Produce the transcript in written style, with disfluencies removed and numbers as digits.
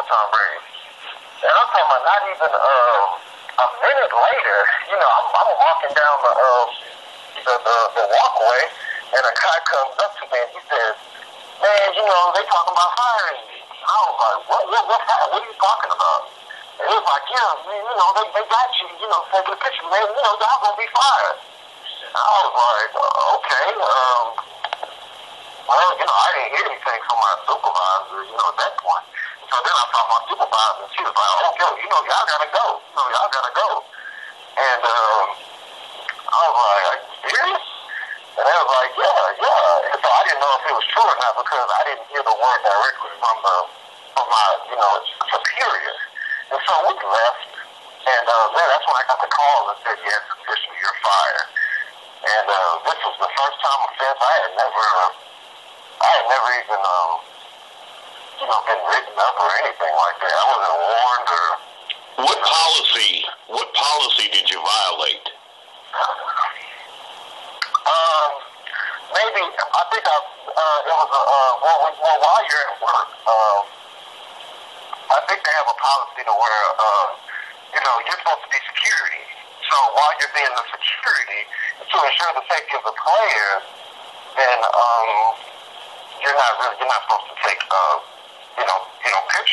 Tom Brady. And I'm talking about not even a minute later, I'm walking down the walkway, and a guy comes up to me and he says, man, they talking about firing me. I was like, what are you talking about? And he was like, yeah, they got you, taking a picture, man, y'all gonna be fired. And I was like, okay, well, I didn't hear anything from my supervisor, at that point. So then I saw my supervisor, and she was like, okay, y'all gotta go. Y'all gotta go. And I was like, are you serious? And they was like, yeah. And so I didn't know if it was true or not because I didn't hear the word directly from my, superior. And so we left. And then that's when I got the call that said, yes, officially, you're fired. And this was the first time since I had never even, been written up or anything like that. I wasn't warned or... What policy did you violate? Maybe, I think it was, while you're at work, I think they have a policy to where, you're supposed to be security. So while you're being the security, to ensure the safety of the players, then, you're not supposed to take, pictures.